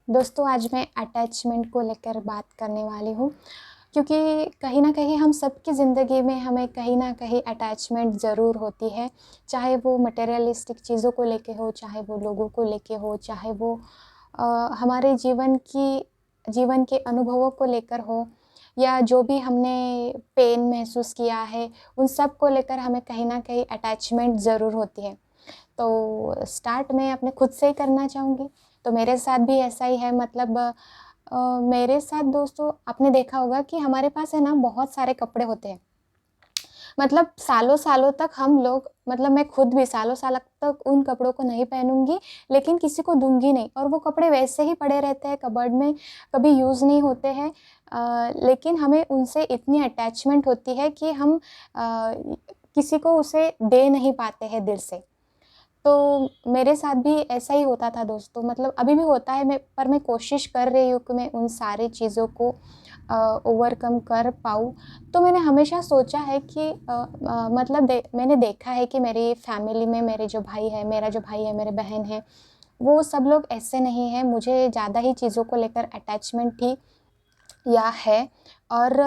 दोस्तों, आज मैं अटैचमेंट को लेकर बात करने वाली हूँ, क्योंकि कहीं न कहीं हम सबकी ज़िंदगी में हमें कहीं न कहीं अटैचमेंट ज़रूर होती है। चाहे वो मटेरियलिस्टिक चीज़ों को लेके हो, चाहे वो लोगों को लेके हो, चाहे वो अ, हमारे जीवन के अनुभवों को लेकर हो, या जो भी हमने पेन महसूस किया है, उन सब को लेकर हमें कहीं न कहीं अटैचमेंट ज़रूर होती है। तो स्टार्ट मैं अपने खुद से ही करना चाहूँगी। तो मेरे साथ भी ऐसा ही है, मतलब मेरे साथ दोस्तों, आपने देखा होगा कि हमारे पास है ना बहुत सारे कपड़े होते हैं। मतलब सालों-सालों तक हम लोग, मतलब मैं खुद भी सालों-साल तक उन कपड़ों को नहीं पहनूँगी, लेकिन किसी को दूँगी नहीं, और वो कपड़े वैसे ही पड़े रहते हैं कबर्ड में, कभी यूज़ नहीं होते हैं। लेकिन हमें उनसे इतनी अटैचमेंट होती है कि हम किसी को उसे दे नहीं पाते हैं दिल से। तो मेरे साथ भी ऐसा ही होता था दोस्तों, मतलब अभी भी होता है, मैं कोशिश कर रही हूँ कि मैं उन सारी चीज़ों को ओवरकम कर पाऊँ। तो मैंने हमेशा सोचा है कि मतलब मैंने देखा है कि मेरी फैमिली में मेरा जो भाई है, मेरे बहन है, वो सब लोग ऐसे नहीं हैं। मुझे ज़्यादा ही चीज़ों को लेकर अटैचमेंट थी या है। और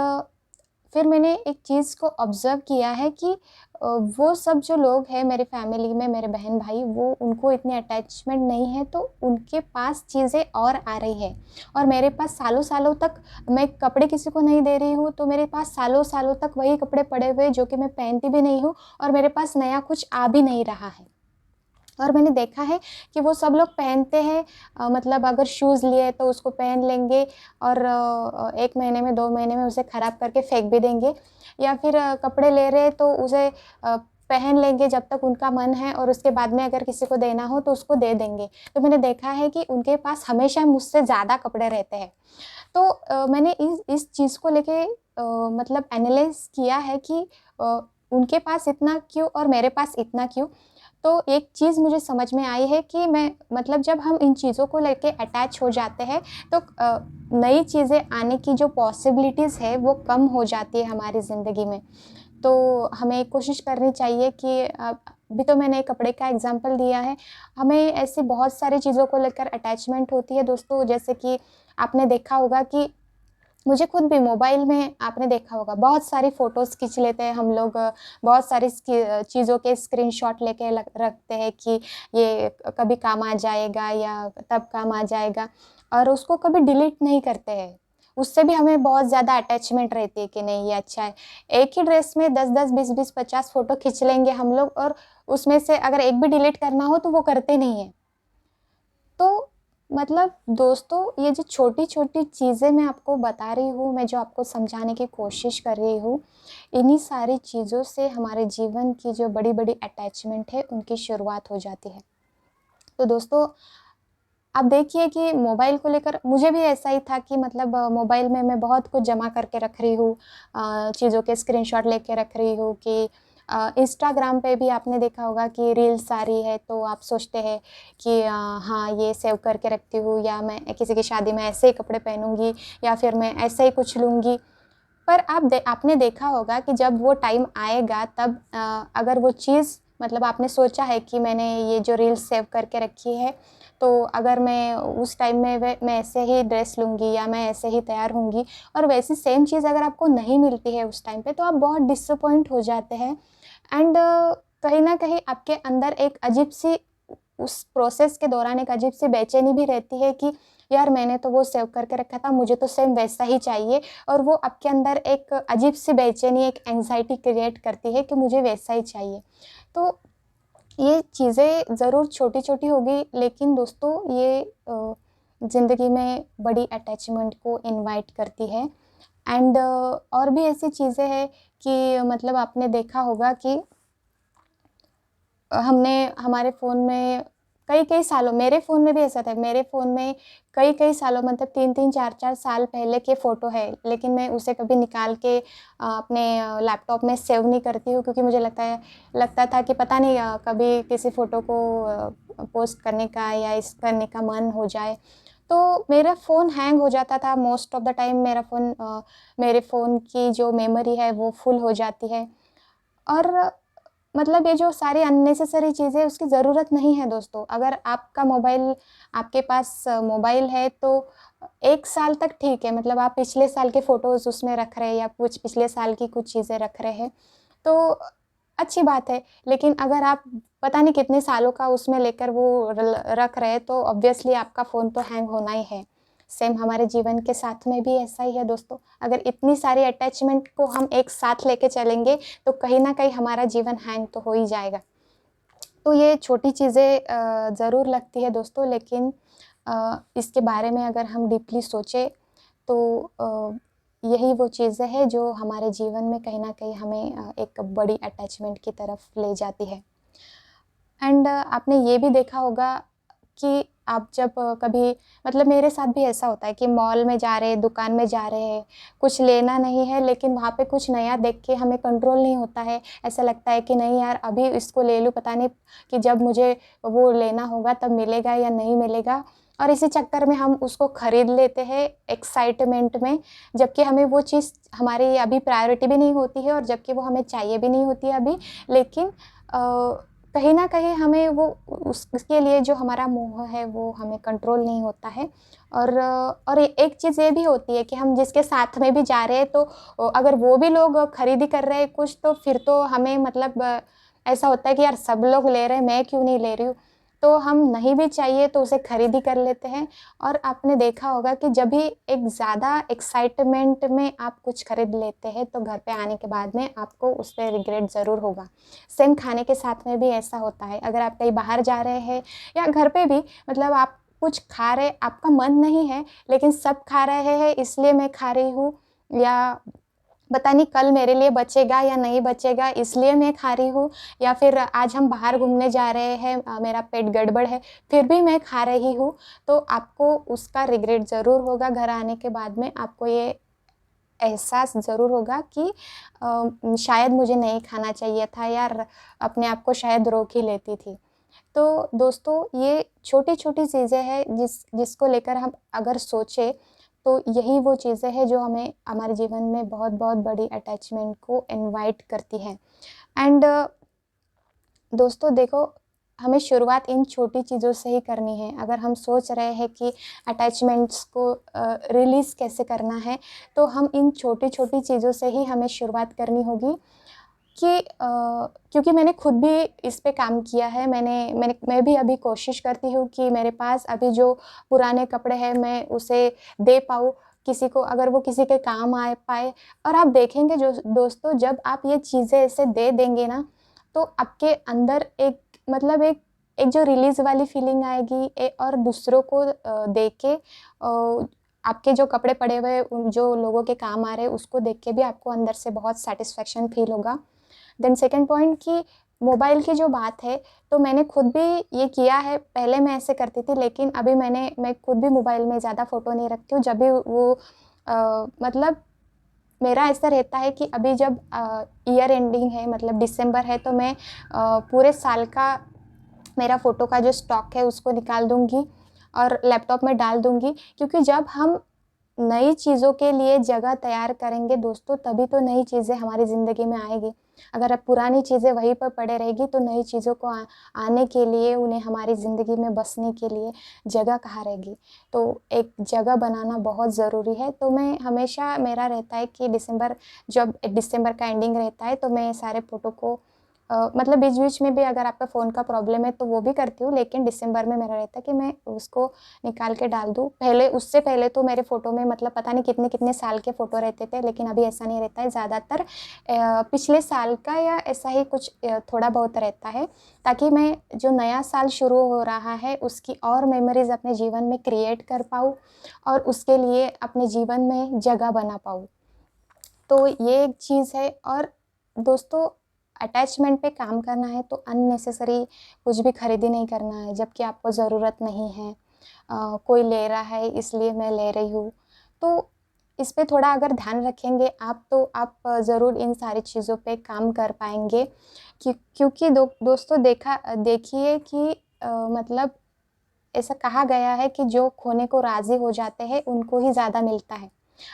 फिर मैंने एक चीज़ को ऑब्ज़र्व किया है कि वो सब जो लोग हैं मेरी फ़ैमिली में, मेरे बहन-भाई, वो उनको इतनी अटैचमेंट नहीं है, तो उनके पास चीज़ें और आ रही है। और मेरे पास सालों-सालों तक मैं कपड़े किसी को नहीं दे रही हूँ, तो मेरे पास सालों-सालों तक वही कपड़े पड़े हुए हैं जो कि मैं पहनती भी नहीं हूँ, और मेरे पास नया कुछ आ भी नहीं रहा है। और मैंने देखा है कि वो सब लोग पहनते हैं, मतलब अगर शूज़ लिए तो उसको पहन लेंगे, और 1 महीने में, 2 महीने में उसे ख़राब करके फेंक भी देंगे, या फिर कपड़े ले रहे हैं तो उसे पहन लेंगे जब तक उनका मन है, और उसके बाद में अगर किसी को देना हो तो उसको दे देंगे। तो मैंने देखा है कि उनके पास हमेशा मुझसे ज़्यादा कपड़े रहते हैं। तो मैंने इस चीज़ को लेके मतलब एनालाइज़ किया है कि अ, उनके पास इतना क्यों और मेरे पास इतना क्यों? तो एक चीज़ मुझे समझ में आई है कि मैं, मतलब जब हम इन चीज़ों को लेके अटैच हो जाते हैं, तो नई चीज़ें आने की जो पॉसिबिलिटीज़ है वो कम हो जाती है हमारी ज़िंदगी में। तो हमें कोशिश करनी चाहिए कि अभी तो मैंने कपड़े का एग्ज़ाम्पल दिया है, हमें ऐसी बहुत सारी चीज़ों को लेकर अटैचमेंट होती है दोस्तों। जैसे कि आपने देखा होगा कि मुझे खुद भी मोबाइल में, आपने देखा होगा, बहुत सारी फ़ोटोज़ खींच लेते हैं हम लोग, बहुत सारी चीज़ों के स्क्रीनशॉट लेके रखते हैं कि ये कभी काम आ जाएगा या तब काम आ जाएगा, और उसको कभी डिलीट नहीं करते हैं। उससे भी हमें बहुत ज़्यादा अटैचमेंट रहती है कि नहीं, ये अच्छा है। एक ही ड्रेस में 10-10, 20-20, 50 फ़ोटो खींच लेंगे हम लोग, और उसमें से अगर एक भी डिलीट करना हो तो वो करते नहीं हैं। तो मतलब दोस्तों, ये जो छोटी-छोटी चीज़ें मैं आपको बता रही हूँ, मैं जो आपको समझाने की कोशिश कर रही हूँ, इन्हीं सारी चीज़ों से हमारे जीवन की जो बड़ी-बड़ी अटैचमेंट है, उनकी शुरुआत हो जाती है। तो दोस्तों, आप देखिए कि मोबाइल को लेकर मुझे भी ऐसा ही था कि, मतलब मोबाइल में मैं बहुत कुछ जमा करके रख रही हूँ, चीज़ों के स्क्रीनशॉट लेके रख रही हूँ कि इंस्टाग्राम पे भी आपने देखा होगा कि रील्स आ रही है, तो आप सोचते हैं कि हाँ, ये सेव करके रखती हूँ, या मैं किसी की शादी में ऐसे ही कपड़े पहनूँगी, या फिर मैं ऐसे ही कुछ लूँगी। पर आपने देखा होगा कि जब वो टाइम आएगा, तब अगर वो चीज़, मतलब आपने सोचा है कि मैंने ये जो रील्स सेव करके रखी है, तो अगर मैं उस टाइम में मैं ऐसे ही ड्रेस लूँगी, या मैं ऐसे ही तैयार होंगी, और वैसी सेम चीज़ अगर आपको नहीं मिलती है उस टाइम पे, तो आप बहुत डिसअपॉइंट हो जाते हैं। एंड कहीं न कहीं आपके अंदर एक अजीब-सी, उस प्रोसेस के दौरान एक अजीब-सी बेचैनी भी रहती है कि यार, मैंने तो वो सेव करके रखा था, मुझे तो सेम वैसा ही चाहिए, और वो आपके अंदर एक अजीब-सी बेचैनी, एक एंग्ज़ायटी क्रिएट करती है कि मुझे वैसा ही चाहिए। तो ये चीज़ें ज़रूर छोटी-छोटी होगी, लेकिन दोस्तों ये ज़िंदगी में बड़ी अटैचमेंट को इनवाइट करती है। एंड और भी ऐसी चीज़ें हैं कि, मतलब आपने देखा होगा कि हमने हमारे फ़ोन में कई-कई सालों, मेरे फ़ोन में भी ऐसा था, मेरे फ़ोन में कई-कई सालों, मतलब 3-3 4-4 साल पहले के फ़ोटो है, लेकिन मैं उसे कभी निकाल के अपने लैपटॉप में सेव नहीं करती हूँ, क्योंकि मुझे लगता था कि पता नहीं कभी किसी फ़ोटो को पोस्ट करने का या इस करने का मन हो जाए, तो मेरा फ़ोन हैंग हो जाता था। मोस्ट ऑफ द टाइम मेरे फ़ोन की जो मेमोरी है वो फुल हो जाती है। और मतलब ये जो सारी अननेसेसरी चीज़ें उसकी ज़रूरत नहीं है दोस्तों। अगर आपका मोबाइल आपके पास मोबाइल है तो 1 साल तक ठीक है, मतलब आप पिछले साल के फ़ोटोज़ उसमें रख रहे हैं या कुछ पिछले साल की कुछ चीज़ें रख रहे हैं, तो अच्छी बात है। लेकिन अगर आप पता नहीं कितने सालों का उसमें लेकर वो रख रहे हैं, तो ऑब्वियसली आपका फ़ोन तो हैंग होना ही है। सेम हमारे जीवन के साथ में भी ऐसा ही है दोस्तों। अगर इतनी सारी अटैचमेंट को हम एक साथ लेके चलेंगे, तो कहीं न कहीं हमारा जीवन हैंग तो हो ही जाएगा। तो ये छोटी चीज़ें ज़रूर लगती है दोस्तों, लेकिन इसके बारे में अगर हम डीपली सोचें तो यही वो चीज़ें हैं जो हमारे जीवन में कहीं न कहीं हमें एक बड़ी अटैचमेंट की तरफ ले जाती है। एंड आपने ये भी देखा होगा कि आप जब कभी, मतलब मेरे साथ भी ऐसा होता है कि मॉल में जा रहे हैं, दुकान में जा रहे हैं, कुछ लेना नहीं है, लेकिन वहाँ पे कुछ नया देख के हमें कंट्रोल नहीं होता है। ऐसा लगता है कि नहीं यार, अभी इसको ले लूँ, पता नहीं कि जब मुझे वो लेना होगा तब मिलेगा या नहीं मिलेगा, और इसी चक्कर में हम उसको खरीद लेते हैं एक्साइटमेंट में, जबकि हमें वो चीज़ हमारी अभी प्रायोरिटी भी नहीं होती है और जबकि वो हमें चाहिए भी नहीं होती है अभी। लेकिन कहीं न कहीं हमें वो उसके लिए जो हमारा मोह है वो हमें कंट्रोल नहीं होता है। और एक चीज़ ये भी होती है कि हम जिसके साथ में भी जा रहे हैं, तो अगर वो भी लोग खरीदी कर रहे हैं कुछ, तो फिर तो हमें मतलब ऐसा होता है कि यार सब लोग ले रहे हैं, मैं क्यों नहीं ले रही हूँ? तो हम नहीं भी चाहिए तो उसे खरीदी कर लेते हैं। और आपने देखा होगा कि जब भी एक ज़्यादा एक्साइटमेंट में आप कुछ खरीद लेते हैं, तो घर पे आने के बाद में आपको उस पे रिग्रेट ज़रूर होगा। सेम खाने के साथ में भी ऐसा होता है। अगर आप कहीं बाहर जा रहे हैं या घर पे भी, मतलब आप कुछ खा रहे, आपका मन नहीं है, लेकिन सब खा रहे हैं इसलिए मैं खा रही हूँ, या पता नहीं कल मेरे लिए बचेगा या नहीं बचेगा इसलिए मैं खा रही हूँ, या फिर आज हम बाहर घूमने जा रहे हैं, मेरा पेट गड़बड़ है फिर भी मैं खा रही हूँ। तो आपको उसका रिग्रेट ज़रूर होगा, घर आने के बाद में आपको ये एहसास ज़रूर होगा कि शायद मुझे नहीं खाना चाहिए था यार, अपने आप को शायद रोक ही लेती थी। तो दोस्तों, ये छोटी-छोटी चीज़ें हैं जिसको लेकर हम अगर सोचें, तो यही वो चीज़ें हैं जो हमें हमारे जीवन में बहुत-बहुत बड़ी अटैचमेंट को इनवाइट करती हैं। एंड दोस्तों देखो, हमें शुरुआत इन छोटी चीज़ों से ही करनी है। अगर हम सोच रहे हैं कि अटैचमेंट्स को रिलीज़ कैसे करना है, तो हम इन छोटी-छोटी चीज़ों से ही हमें शुरुआत करनी होगी कि क्योंकि मैंने खुद भी इस पे काम किया है। मैं भी अभी कोशिश करती हूँ कि मेरे पास अभी जो पुराने कपड़े हैं, मैं उसे दे पाऊँ किसी को, अगर वो किसी के काम आ पाए। और आप देखेंगे जो दोस्तों, जब आप ये चीज़ें ऐसे दे देंगे ना, तो आपके अंदर एक, मतलब एक जो रिलीज़ वाली फीलिंग आएगी, और दूसरों को दे के आपके जो कपड़े पड़े हुए उन जो लोगों के काम आ रहे हैं, उसको देख के भी आपको अंदर से बहुत सैटिस्फैक्शन फ़ील होगा। देन सेकंड पॉइंट कि मोबाइल की जो बात है, तो मैंने खुद भी ये किया है। पहले मैं ऐसे करती थी, लेकिन अभी मैं खुद भी मोबाइल में ज़्यादा फ़ोटो नहीं रखती हूँ। जब भी वो मतलब मेरा ऐसा रहता है कि अभी जब ईयर एंडिंग है, मतलब दिसंबर है, तो मैं पूरे साल का मेरा फ़ोटो का जो स्टॉक है उसको निकाल दूँगी और लैपटॉप में डाल दूँगी। क्योंकि जब हम नई चीज़ों के लिए जगह तैयार करेंगे दोस्तों, तभी तो नई चीज़ें हमारी ज़िंदगी में आएगी। अगर अब पुरानी चीज़ें वहीं पर पड़े रहेगी, तो नई चीज़ों को आने के लिए, उन्हें हमारी ज़िंदगी में बसने के लिए जगह कहाँ रहेगी? तो एक जगह बनाना बहुत ज़रूरी है। तो मैं हमेशा, मेरा रहता है कि जब दिसंबर का एंडिंग रहता है, तो मैं सारे फ़ोटो को मतलब बीच-बीच में भी अगर आपका फ़ोन का प्रॉब्लम है तो वो भी करती हूँ, लेकिन दिसंबर में मेरा रहता है कि मैं उसको निकाल के डाल दूँ। उससे पहले तो मेरे फ़ोटो में मतलब पता नहीं कितने-कितने साल के फ़ोटो रहते थे, लेकिन अभी ऐसा नहीं रहता है। ज़्यादातर पिछले साल का या ऐसा ही कुछ थोड़ा बहुत रहता है, ताकि मैं जो नया साल शुरू हो रहा है, उसकी और मेमोरीज़ अपने जीवन में क्रिएट कर पाऊँ और उसके लिए अपने जीवन में जगह बना पाऊँ। तो ये एक चीज़ है। और दोस्तों, अटैचमेंट पे काम करना है तो अननेसेसरी कुछ भी खरीदी नहीं करना है, जबकि आपको ज़रूरत नहीं है। कोई ले रहा है इसलिए मैं ले रही हूँ। तो इस पे थोड़ा अगर ध्यान रखेंगे आप, तो आप ज़रूर इन सारी चीज़ों पे काम कर पाएँगे। क्योंकि दोस्तों, देखिए कि मतलब ऐसा कहा गया है कि जो खोने को राज़ी हो जाते हैं, उनको ही ज़्यादा मिलता है।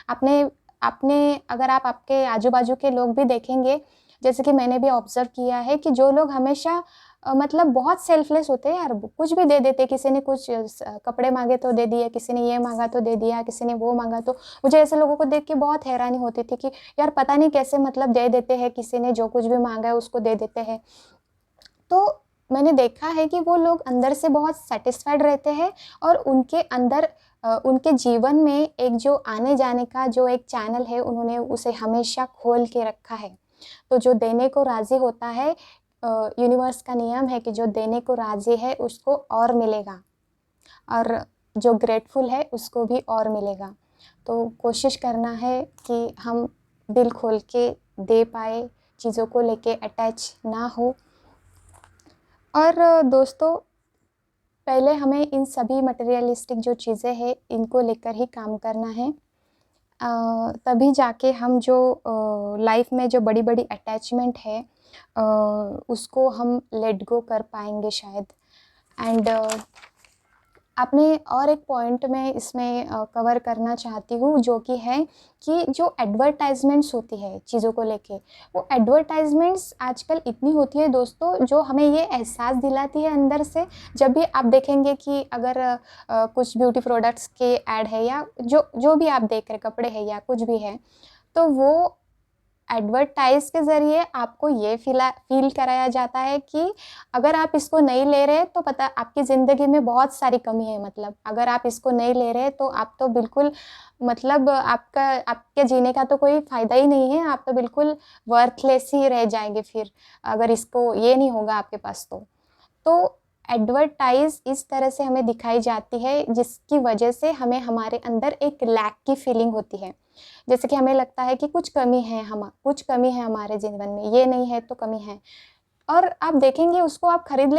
आपने आपने अगर आप आपके आजू-बाजू के लोग भी देखेंगे, जैसे कि मैंने भी ऑब्ज़र्व किया है कि जो लोग हमेशा मतलब बहुत सेल्फलेस होते हैं यार, कुछ भी दे देते, किसी ने कुछ कपड़े माँगे तो दे दिए, किसी ने ये माँगा तो दे दिया, किसी ने वो माँगा तो मुझे ऐसे लोगों को देख के बहुत हैरानी होती थी कि यार पता नहीं कैसे मतलब दे देते हैं, किसी ने जो कुछ भी माँगा है उसको दे देते हैं। तो मैंने देखा है कि वो लोग अंदर से बहुत सैटिस्फाइड रहते हैं और उनके अंदर उनके जीवन में एक जो आने-जाने का जो एक चैनल है, उन्होंने उसे हमेशा खोल के रखा है। तो जो देने को राज़ी होता है यूनिवर्स का नियम है कि जो देने को राज़ी है उसको और मिलेगा और जो ग्रेटफुल है उसको भी और मिलेगा। तो कोशिश करना है कि हम दिल खोल के दे पाएँ, चीज़ों को लेके अटैच ना हो। और दोस्तों, पहले हमें इन सभी मटेरियलिस्टिक जो चीज़ें हैं, इनको लेकर ही काम करना है। तभी जाके हम जो लाइफ़ में जो बड़ी-बड़ी अटैचमेंट है उसको हम लेट गो कर पाएँगे शायद। एंड आपने और एक पॉइंट मैं इसमें कवर करना चाहती हूँ, जो कि है कि जो एडवर्टाइज़मेंट्स होती है चीज़ों को लेके, वो एडवर्टाइज़मेंट्स आजकल इतनी होती है दोस्तों, जो हमें ये एहसास दिलाती है अंदर से। जब भी आप देखेंगे कि अगर कुछ ब्यूटी प्रोडक्ट्स के ऐड है या जो भी आप देख रहे, कपड़े हैं या कुछ भी है, तो वो एडवर्टाइज़ के ज़रिए आपको ये फ़ील कराया जाता है कि अगर आप इसको नहीं ले रहे तो पता आपकी ज़िंदगी में बहुत सारी कमी है, मतलब अगर आप इसको नहीं ले रहे तो आप तो बिल्कुल मतलब आपके जीने का तो कोई फ़ायदा ही नहीं है, आप तो बिल्कुल वर्थलेस ही रह जाएँगे फिर, अगर इसको ये नहीं होगा आपके पास तो। तो एडवर्टाइज़ इस तरह से हमें दिखाई जाती है जिसकी वजह से हमें हमारे अंदर एक लैक की फीलिंग होती है। जैसे कि हमें लगता है कि कुछ कमी है हमारे जीवन में, ये नहीं है तो कमी है। और आप देखेंगे उसको आप खरीद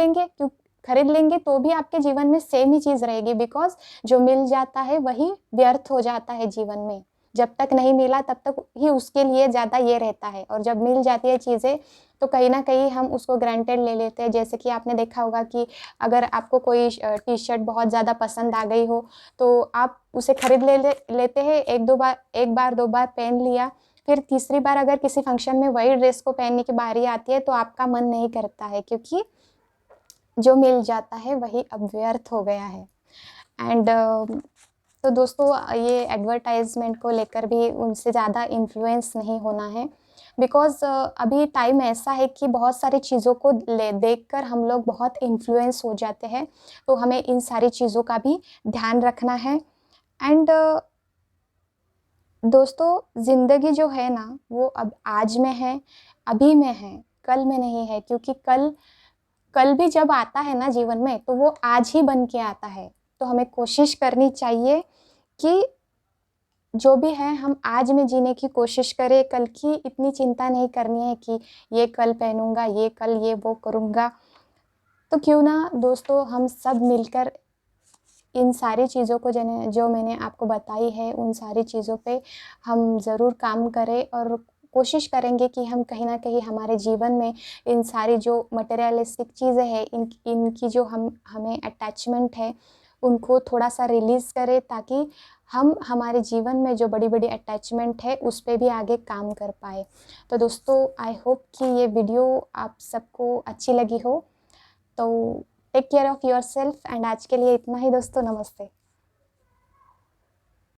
लेंगे तो भी आपके जीवन में सेम ही चीज़ रहेगी, बिकॉज़ जो मिल जाता है वही व्यर्थ हो जाता है जीवन में। जब तक नहीं मिला तब तक ही उसके लिए ज़्यादा ये रहता है, और जब मिल जाती है चीज़ें तो कहीं न कहीं हम उसको ग्रांटेड ले लेते हैं। जैसे कि आपने देखा होगा कि अगर आपको कोई टी-शर्ट बहुत ज़्यादा पसंद आ गई हो, तो आप उसे खरीद लेते हैं, 1 बार 2 बार पहन लिया, फिर तीसरी बार अगर किसी फंक्शन में वही ड्रेस को पहनने की बारी आती है तो आपका मन नहीं करता है, क्योंकि जो मिल जाता है वही अब व्यर्थ हो गया है। एंड तो दोस्तों, ये एडवर्टाइज़मेंट को लेकर भी उनसे ज़्यादा इन्फ्लुएंस नहीं होना है, बिकॉज़ अभी टाइम ऐसा है कि बहुत सारी चीज़ों को देखकर हम लोग बहुत इन्फ्लुएंस हो जाते हैं, तो हमें इन सारी चीज़ों का भी ध्यान रखना है। एंड दोस्तों, ज़िंदगी जो है ना, वो अब आज में है, अभी में है, कल में नहीं है, क्योंकि कल भी जब आता है ना जीवन में, तो वो आज ही बन के आता है। तो हमें कोशिश करनी चाहिए कि जो भी है हम आज में जीने की कोशिश करें, कल की इतनी चिंता नहीं करनी है कि ये कल पहनूँगा, ये कल ये वो करूँगा। तो क्यों ना दोस्तों, हम सब मिलकर इन सारी चीज़ों को जो मैंने आपको बताई है, उन सारी चीज़ों पे हम ज़रूर काम करें और कोशिश करेंगे कि हम कहीं न कहीं हमारे जीवन में इन सारी जो मटेरियलिस्टिक चीज़ें हैं, इनकी जो हमें अटैचमेंट है, उनको थोड़ा-सा रिलीज़ करें, ताकि हम हमारे जीवन में जो बड़ी-बड़ी अटैचमेंट है, उस पे भी आगे काम कर पाएँ। तो दोस्तों, आई होप कि ये वीडियो आप सबको अच्छी लगी हो। तो take care of yourself, and आज के लिए इतना ही दोस्तों, नमस्ते।